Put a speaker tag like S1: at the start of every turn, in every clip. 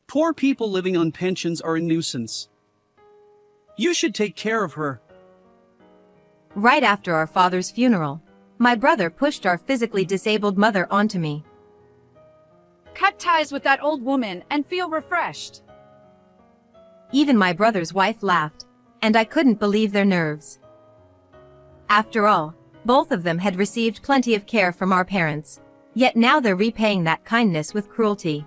S1: Poor people living on pensions are a nuisance. You should take care of her.
S2: Right after our father's funeral, my brother pushed our physically disabled mother onto me.
S3: Cut ties with that old woman and feel refreshed.
S2: Even my brother's wife laughed, and I couldn't believe their nerves. After all, both of them had received plenty of care from our parents, yet now they're repaying that kindness with cruelty.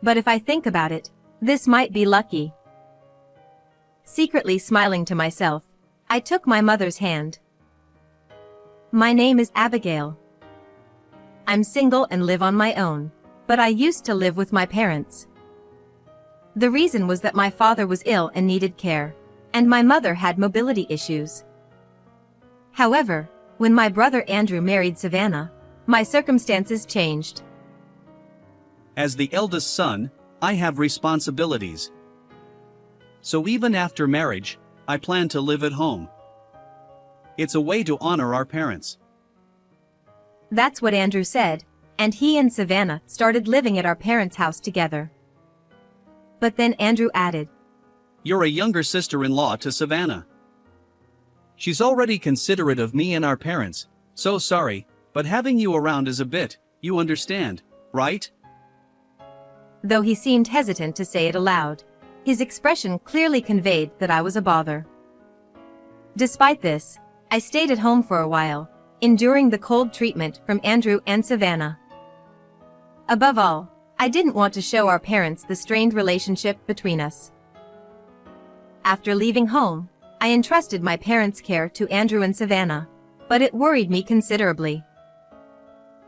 S2: But if I think about it, this might be lucky. Secretly smiling to myself, I took my mother's hand. My name is Abigail. I'm single and live on my own, but I used to live with my parents. The reason was that my father was ill and needed care, and my mother had mobility issues. However, when my brother Andrew married Savannah, my circumstances changed.
S1: As the eldest son, I have responsibilities. So even after marriage, I plan to live at home. It's a way to honor our parents.
S2: That's what Andrew said, and he and Savannah started living at our parents' house together. But then Andrew added,
S1: You're a younger sister-in-law to Savannah. She's already considerate of me and our parents, so sorry, but having you around is a bit, you understand, right?
S2: Though he seemed hesitant to say it aloud, his expression clearly conveyed that I was a bother. Despite this, I stayed at home for a while, enduring the cold treatment from Andrew and Savannah. Above all, I didn't want to show our parents the strained relationship between us. After leaving home, I entrusted my parents' care to Andrew and Savannah, but it worried me considerably.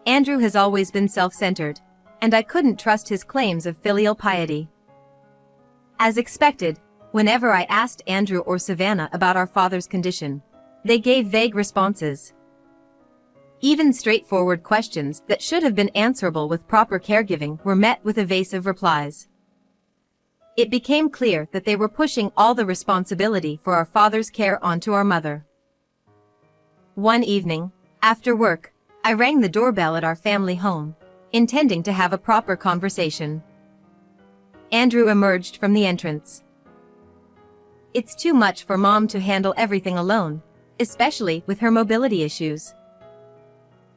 S2: Andrew has always been self-centered, and I couldn't trust his claims of filial piety. As expected, whenever I asked Andrew or Savannah about our father's condition, they gave vague responses. Even straightforward questions that should have been answerable with proper caregiving were met with evasive replies. It became clear that they were pushing all the responsibility for our father's care onto our mother. One evening, after work, I rang the doorbell at our family home, intending to have a proper conversation. Andrew emerged from the entrance. It's too much for Mom to handle everything alone, especially with her mobility issues.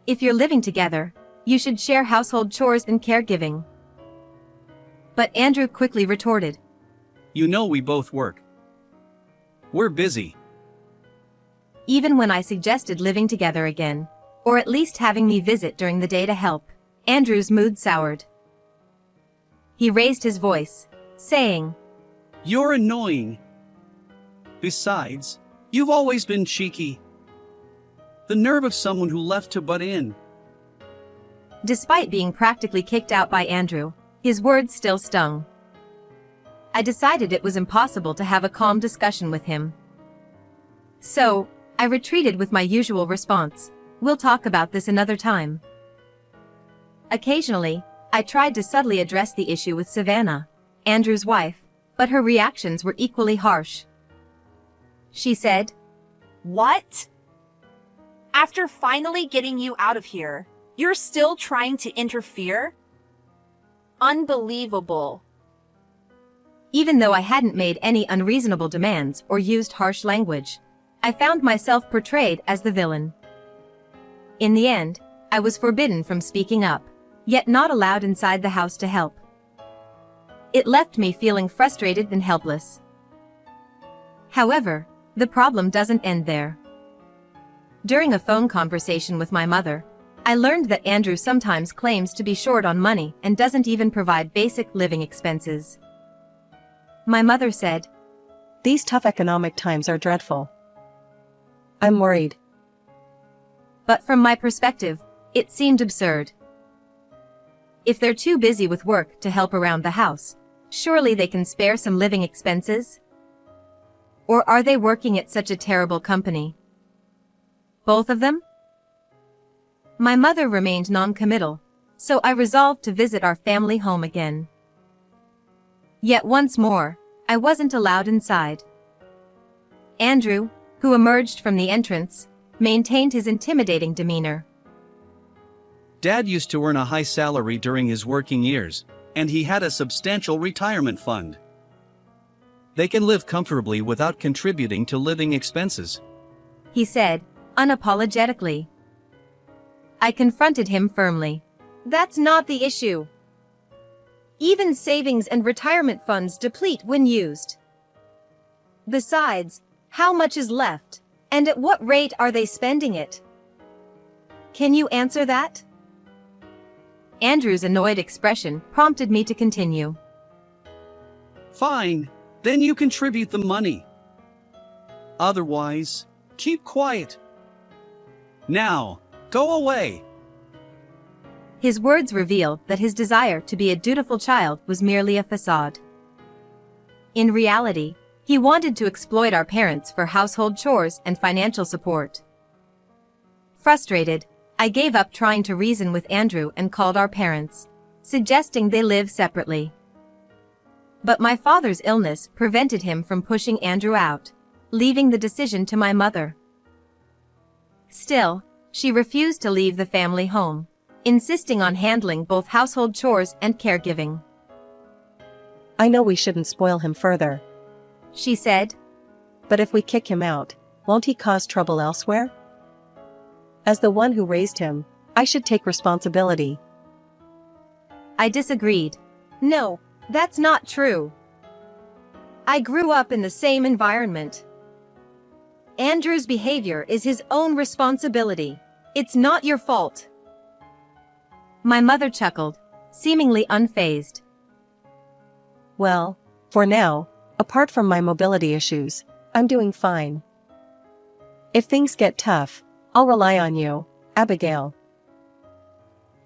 S2: If you're living together, you should share household chores and caregiving. But Andrew quickly retorted,
S1: You know we both work. We're busy.
S2: Even when I suggested living together again, or at least having me visit during the day to help, Andrew's mood soured. He raised his voice, saying,
S1: You're annoying. Besides, you've always been cheeky. The nerve of someone who left to butt in.
S2: Despite being practically kicked out by Andrew, his words still stung. I decided it was impossible to have a calm discussion with him. So, I retreated with my usual response, We'll talk about this another time. Occasionally, I tried to subtly address the issue with Savannah, Andrew's wife, but her reactions were equally harsh. She said,
S4: What? After finally getting you out of here, you're still trying to interfere? Unbelievable.
S2: Even though I hadn't made any unreasonable demands or used harsh language, I found myself portrayed as the villain. In the end, I was forbidden from speaking up, yet not allowed inside the house to help. It left me feeling frustrated and helpless. However, the problem doesn't end there. During a phone conversation with my mother, I learned that Andrew sometimes claims to be short on money and doesn't even provide basic living expenses. My mother said,
S5: These tough economic times are dreadful. I'm worried.
S2: But from my perspective, it seemed absurd. If they're too busy with work to help around the house, surely they can spare some living expenses? Or are they working at such a terrible company? Both of them? My mother remained non-committal, so I resolved to visit our family home again. Yet once more, I wasn't allowed inside. Andrew, who emerged from the entrance, maintained his intimidating demeanor.
S1: Dad used to earn a high salary during his working years, and he had a substantial retirement fund. They can live comfortably without contributing to living expenses.
S2: He said, unapologetically. I confronted him firmly. That's not the issue. Even savings and retirement funds deplete when used. Besides, how much is left, and at what rate are they spending it? Can you answer that? Andrew's annoyed expression prompted me to continue.
S1: Fine, then you contribute the money. Otherwise, keep quiet. Now, go away.
S2: His words revealed that his desire to be a dutiful child was merely a facade. In reality, he wanted to exploit our parents for household chores and financial support. Frustrated, I gave up trying to reason with Andrew and called our parents, suggesting they live separately. But my father's illness prevented him from pushing Andrew out, leaving the decision to my mother. Still, she refused to leave the family home, insisting on handling both household chores and caregiving.
S5: I know we shouldn't spoil him further,
S2: She said,
S5: but if we kick him out, won't he cause trouble elsewhere? As the one who raised him, I should take responsibility.
S2: I disagreed. No, that's not true. I grew up in the same environment. Andrew's behavior is his own responsibility. It's not your fault. My mother chuckled, seemingly unfazed.
S5: Well, for now, apart from my mobility issues, I'm doing fine. If things get tough, I'll rely on you, Abigail.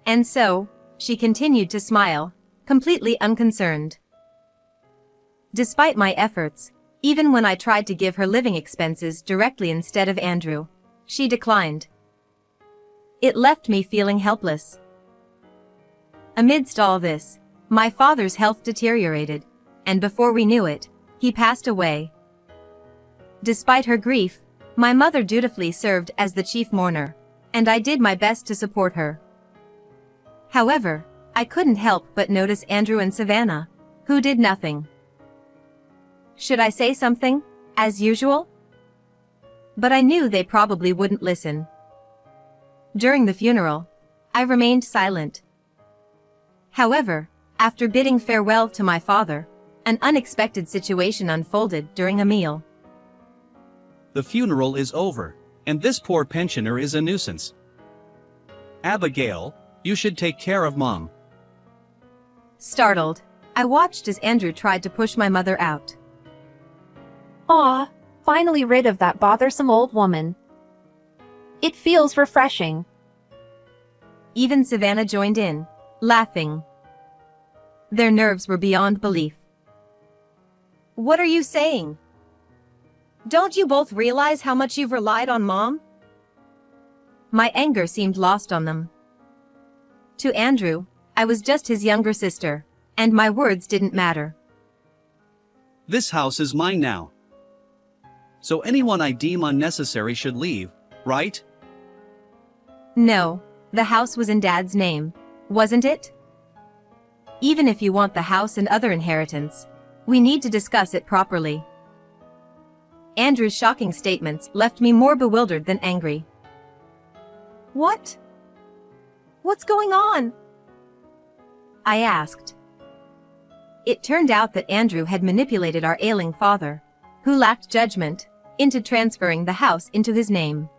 S2: And so, she continued to smile, completely unconcerned. Despite my efforts, even when I tried to give her living expenses directly instead of Andrew, she declined. It left me feeling helpless. Amidst all this, my father's health deteriorated, and before we knew it, he passed away. Despite her grief, my mother dutifully served as the chief mourner, and I did my best to support her. However, I couldn't help but notice Andrew and Savannah, who did nothing. Should I say something, as usual? But I knew they probably wouldn't listen. During the funeral, I remained silent. However, after bidding farewell to my father, an unexpected situation unfolded during a meal.
S1: The funeral is over, and this poor pensioner is a nuisance. Abigail, you should take care of Mom.
S2: Startled, I watched as Andrew tried to push my mother out.
S4: Aw, finally rid of that bothersome old woman. It feels refreshing.
S2: Even Savannah joined in, laughing. Their nerves were beyond belief. What are you saying? Don't you both realize how much you've relied on Mom? My anger seemed lost on them. To Andrew, I was just his younger sister, and my words didn't matter.
S1: This house is mine now. So anyone I deem unnecessary should leave, right?
S2: No, the house was in Dad's name, wasn't it? Even if you want the house and other inheritance, we need to discuss it properly. Andrew's shocking statements left me more bewildered than angry. What? What's going on? I asked. It turned out that Andrew had manipulated our ailing father, who lacked judgment, into transferring the house into his name.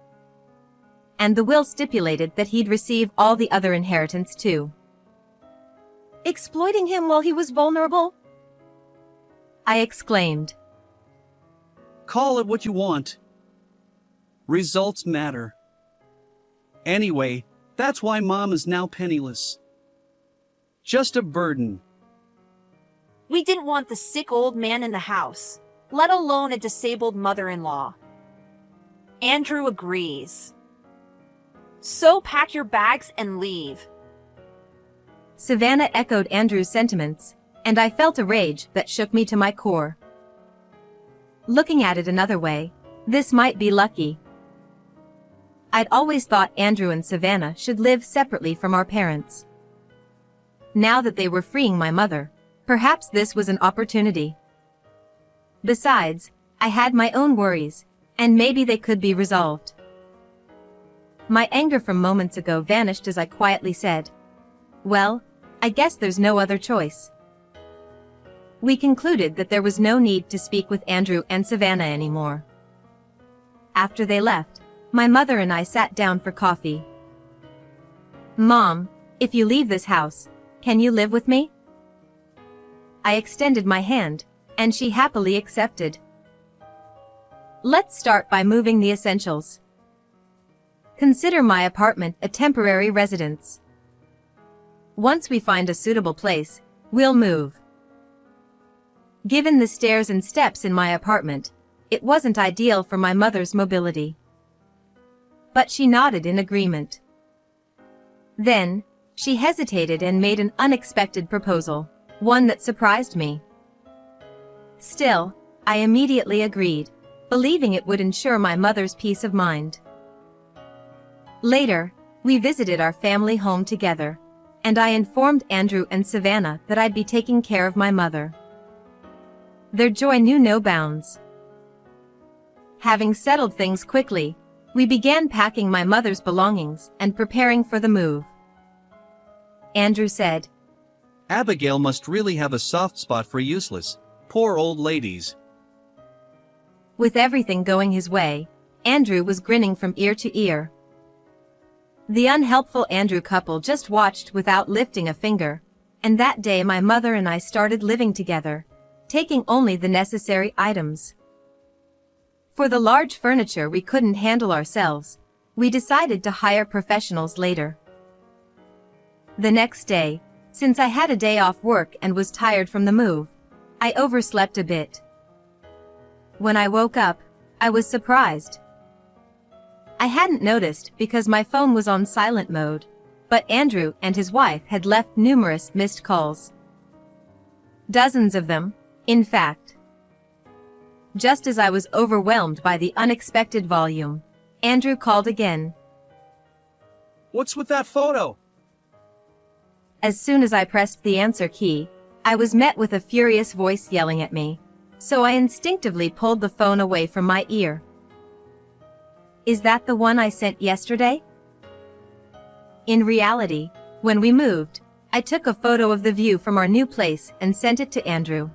S2: And the will stipulated that he'd receive all the other inheritance too. Exploiting him while he was vulnerable? I exclaimed.
S1: Call it what you want. Results matter. Anyway, that's why Mom is now penniless. Just a burden.
S4: We didn't want the sick old man in the house, let alone a disabled mother-in-law. Andrew agrees. So pack your bags and leave.
S2: Savannah echoed Andrew's sentiments, and I felt a rage that shook me to my core. Looking at it another way, this might be lucky. I'd always thought Andrew and Savannah should live separately from our parents. Now that they were freeing my mother, perhaps this was an opportunity. Besides, I had my own worries, and maybe they could be resolved. My anger from moments ago vanished as I quietly said, "Well, I guess there's no other choice." We concluded that there was no need to speak with Andrew and Savannah anymore. After they left, my mother and I sat down for coffee. "Mom, if you leave this house, can you live with me?" I extended my hand, and she happily accepted. "Let's start by moving the essentials. Consider my apartment a temporary residence. Once we find a suitable place, we'll move." Given the stairs and steps in my apartment, it wasn't ideal for my mother's mobility. But she nodded in agreement. Then, she hesitated and made an unexpected proposal, one that surprised me. Still, I immediately agreed, believing it would ensure my mother's peace of mind. Later, we visited our family home together, and I informed Andrew and Savannah that I'd be taking care of my mother. Their joy knew no bounds. Having settled things quickly, we began packing my mother's belongings and preparing for the move. Andrew said,
S1: Abigail must really have a soft spot for useless, poor old ladies.
S2: With everything going his way, Andrew was grinning from ear to ear. The unhelpful Andrew couple just watched without lifting a finger, and that day my mother and I started living together, taking only the necessary items. For the large furniture we couldn't handle ourselves, we decided to hire professionals later. The next day, since I had a day off work and was tired from the move, I overslept a bit. When I woke up, I was surprised. I hadn't noticed because my phone was on silent mode, but Andrew and his wife had left numerous missed calls. Dozens of them, in fact. Just as I was overwhelmed by the unexpected volume, Andrew called again.
S1: What's with that photo?
S2: As soon as I pressed the answer key, I was met with a furious voice yelling at me, so I instinctively pulled the phone away from my ear. Is that the one I sent yesterday? In reality, when we moved, I took a photo of the view from our new place and sent it to Andrew.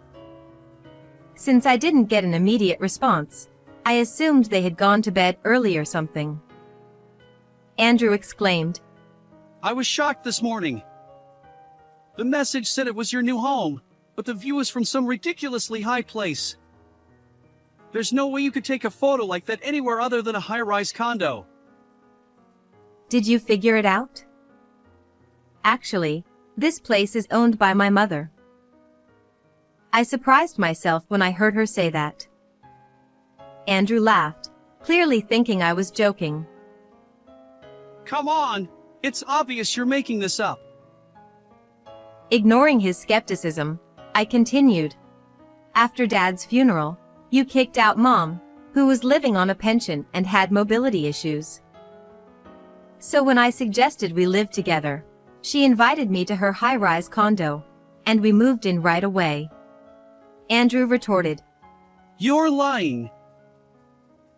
S2: Since I didn't get an immediate response, I assumed they had gone to bed early or something. Andrew exclaimed,
S1: I was shocked this morning. The message said it was your new home, but the view is from some ridiculously high place. There's no way you could take a photo like that anywhere other than a high-rise condo.
S2: Did you figure it out? Actually, this place is owned by my mother. I surprised myself when I heard her say that. Andrew laughed, clearly thinking I was joking.
S1: Come on, it's obvious you're making this up.
S2: Ignoring his skepticism, I continued. After Dad's funeral, you kicked out Mom, who was living on a pension and had mobility issues. So when I suggested we live together, she invited me to her high-rise condo, and we moved in right away. Andrew retorted,
S1: You're lying.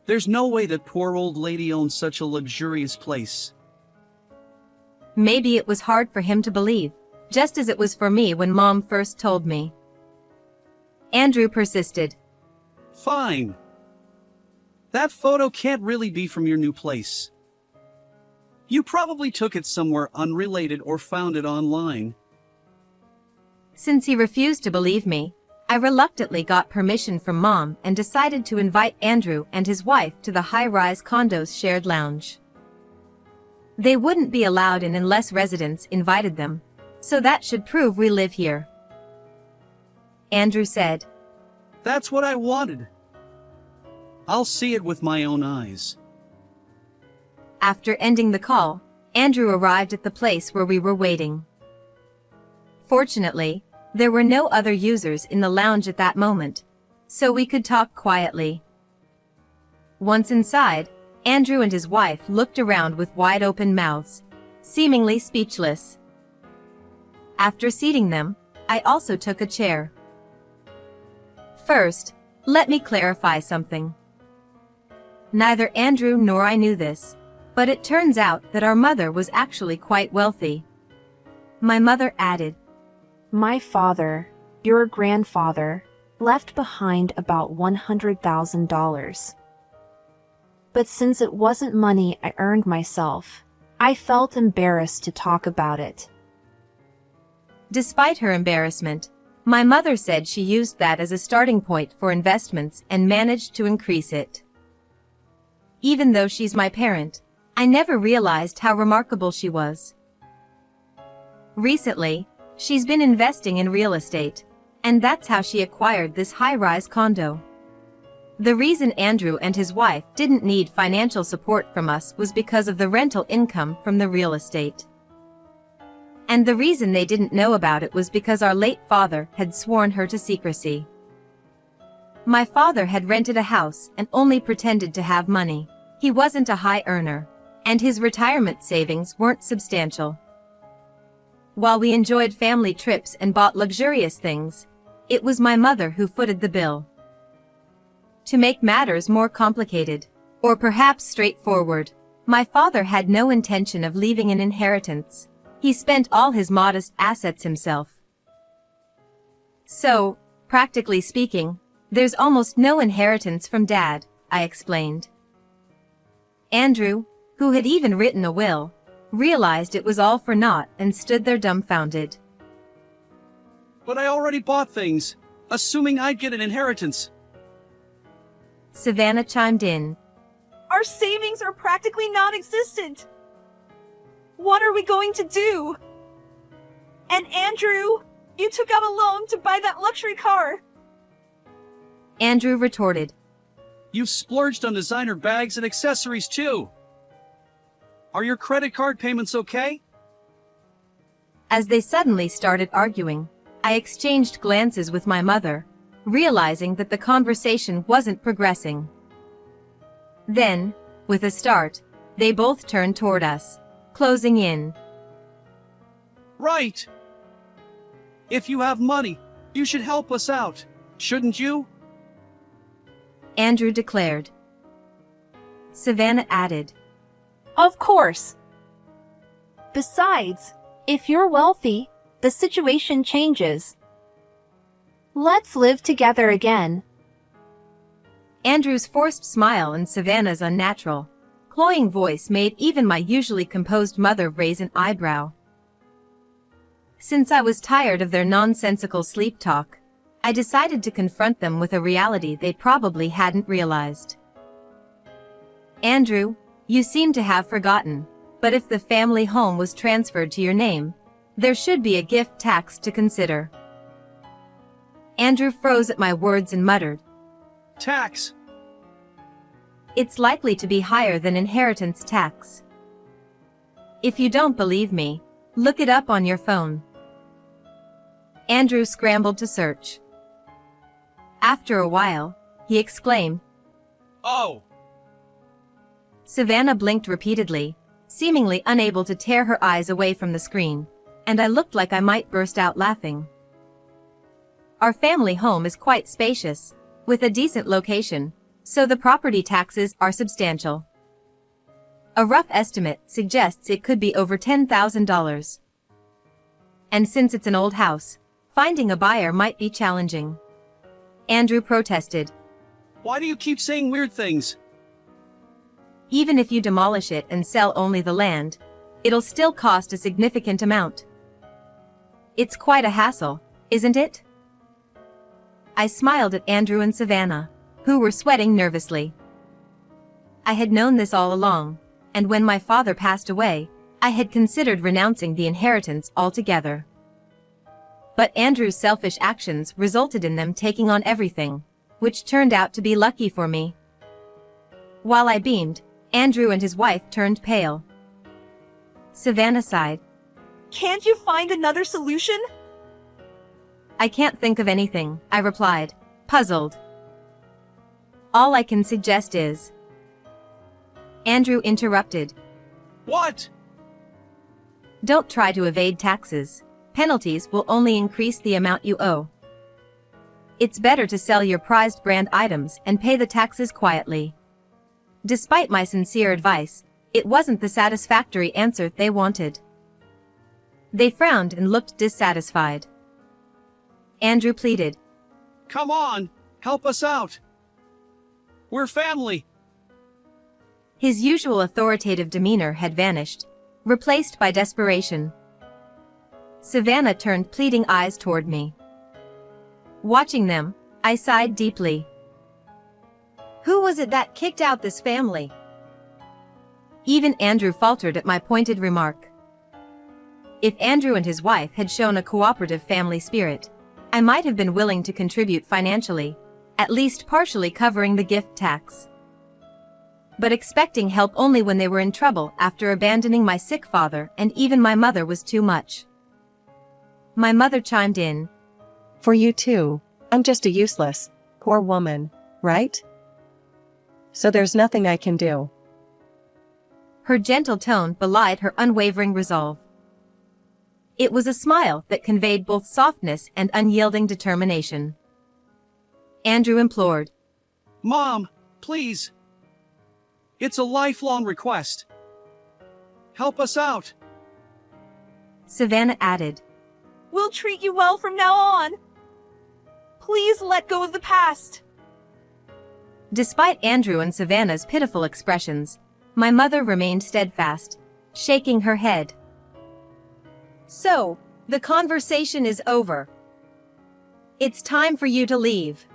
S1: There's no way that poor old lady owns such a luxurious place.
S2: Maybe it was hard for him to believe, just as it was for me when Mom first told me. Andrew persisted.
S1: Fine. That photo can't really be from your new place. You probably took it somewhere unrelated or found it online.
S2: Since he refused to believe me, I reluctantly got permission from Mom and decided to invite Andrew and his wife to the high-rise condo's shared lounge. They wouldn't be allowed in unless residents invited them, so that should prove we live here. Andrew said,
S1: That's what I wanted. I'll see it with my own eyes.
S2: After ending the call, Andrew arrived at the place where we were waiting. Fortunately, there were no other users in the lounge at that moment, so we could talk quietly. Once inside, Andrew and his wife looked around with wide-open mouths, seemingly speechless. After seating them, I also took a chair. First, let me clarify something. Neither Andrew nor I knew this, but it turns out that our mother was actually quite wealthy. My mother added,
S4: My father, your grandfather, left behind about $100,000. But since it wasn't money I earned myself, I felt embarrassed to talk about it.
S2: Despite her embarrassment, my mother said she used that as a starting point for investments and managed to increase it. Even though she's my parent, I never realized how remarkable she was. Recently, she's been investing in real estate, and that's how she acquired this high-rise condo. The reason Andrew and his wife didn't need financial support from us was because of the rental income from the real estate. And the reason they didn't know about it was because our late father had sworn her to secrecy. My father had rented a house and only pretended to have money. He wasn't a high earner, and his retirement savings weren't substantial. While we enjoyed family trips and bought luxurious things, it was my mother who footed the bill. To make matters more complicated, or perhaps straightforward, my father had no intention of leaving an inheritance. He spent all his modest assets himself. So, practically speaking, there's almost no inheritance from Dad, I explained. Andrew, who had even written a will, realized it was all for naught and stood there dumbfounded.
S1: But I already bought things, assuming I'd get an inheritance.
S2: Savannah chimed in.
S4: Our savings are practically non-existent. What are we going to do? And Andrew, you took out a loan to buy that luxury car.
S2: Andrew retorted.
S1: You've splurged on designer bags and accessories too. Are your credit card payments okay?
S2: As they suddenly started arguing, I exchanged glances with my mother, realizing that the conversation wasn't progressing. Then, with a start, they both turned toward us, closing in.
S1: Right. If you have money, you should help us out, shouldn't you?
S2: Andrew declared. Savannah added.
S4: Of course. Besides, if you're wealthy, the situation changes. Let's live together again.
S2: Andrew's forced smile and Savannah's unnatural, cloying voice made even my usually composed mother raise an eyebrow. Since I was tired of their nonsensical sleep talk, I decided to confront them with a reality they probably hadn't realized. Andrew, you seem to have forgotten, but if the family home was transferred to your name, there should be a gift tax to consider. Andrew froze at my words and muttered.
S1: Tax.
S2: It's likely to be higher than inheritance tax. If you don't believe me, look it up on your phone. Andrew scrambled to search. After a while, he exclaimed.
S1: Oh!
S2: Savannah blinked repeatedly, seemingly unable to tear her eyes away from the screen, and I looked like I might burst out laughing. Our family home is quite spacious, with a decent location, so the property taxes are substantial. A rough estimate suggests it could be over $10,000. And since it's an old house, finding a buyer might be challenging. Andrew protested.
S1: Why do you keep saying weird things?
S2: Even if you demolish it and sell only the land, it'll still cost a significant amount. It's quite a hassle, isn't it? I smiled at Andrew and Savannah, who were sweating nervously. I had known this all along, and when my father passed away, I had considered renouncing the inheritance altogether. But Andrew's selfish actions resulted in them taking on everything, which turned out to be lucky for me. While I beamed, Andrew and his wife turned pale. Savannah sighed.
S4: Can't you find another solution?
S2: I can't think of anything, I replied, puzzled. All I can suggest is... Andrew interrupted.
S1: What?
S2: Don't try to evade taxes. penalties will only increase the amount you owe. It's better to sell your prized brand items and pay the taxes quietly. Despite my sincere advice, it wasn't the satisfactory answer they wanted. They frowned and looked dissatisfied. Andrew pleaded.
S1: Come on, help us out. We're family.
S2: His usual authoritative demeanor had vanished, replaced by desperation. Savannah turned pleading eyes toward me. Watching them, I sighed deeply. Who was it that kicked out this family? Even Andrew faltered at my pointed remark. If Andrew and his wife had shown a cooperative family spirit, I might have been willing to contribute financially, at least partially covering the gift tax. But expecting help only when they were in trouble after abandoning my sick father and even my mother was too much. My mother chimed in.
S5: For you too, I'm just a useless, poor woman, right? So there's nothing I can do.
S2: Her gentle tone belied her unwavering resolve. It was a smile that conveyed both softness and unyielding determination. Andrew implored.
S1: Mom, please. It's a lifelong request. Help us out.
S2: Savannah added.
S4: We'll treat you well from now on. Please let go of the past.
S2: Despite Andrew and Savannah's pitiful expressions, my mother remained steadfast, shaking her head. So, the conversation is over. It's time for you to leave.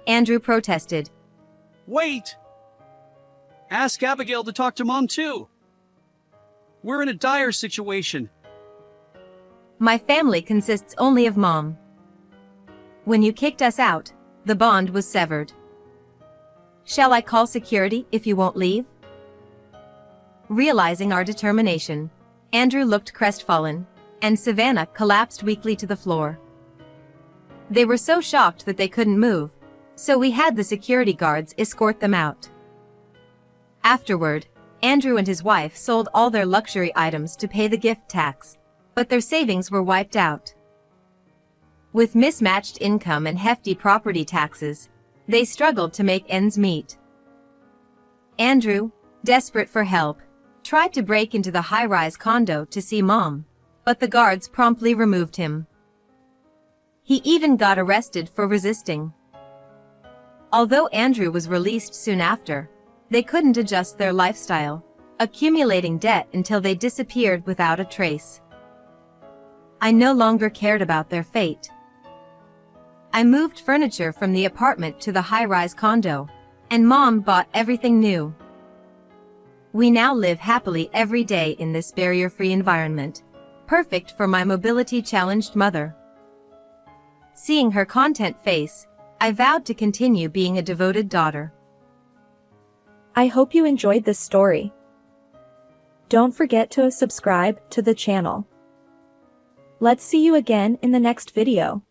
S2: Andrew protested.
S1: Wait! Ask Abigail to talk to Mom too. We're in a dire situation.
S2: My family consists only of Mom. When you kicked us out, the bond was severed. Shall I call security if you won't leave? Realizing our determination, Andrew looked crestfallen, and Savannah collapsed weakly to the floor. They were so shocked that they couldn't move, so we had the security guards escort them out. Afterward, Andrew and his wife sold all their luxury items to pay the gift tax, but their savings were wiped out. With mismatched income and hefty property taxes, they struggled to make ends meet. Andrew, desperate for help, tried to break into the high-rise condo to see Mom, but the guards promptly removed him. He even got arrested for resisting. Although Andrew was released soon after, they couldn't adjust their lifestyle, accumulating debt until they disappeared without a trace. I no longer cared about their fate. I moved furniture from the apartment to the high-rise condo, and Mom bought everything new. We now live happily every day in this barrier-free environment, perfect for my mobility-challenged mother. Seeing her content face, I vowed to continue being a devoted daughter.
S6: I hope you enjoyed this story. Don't forget to subscribe to the channel. Let's see you again in the next video.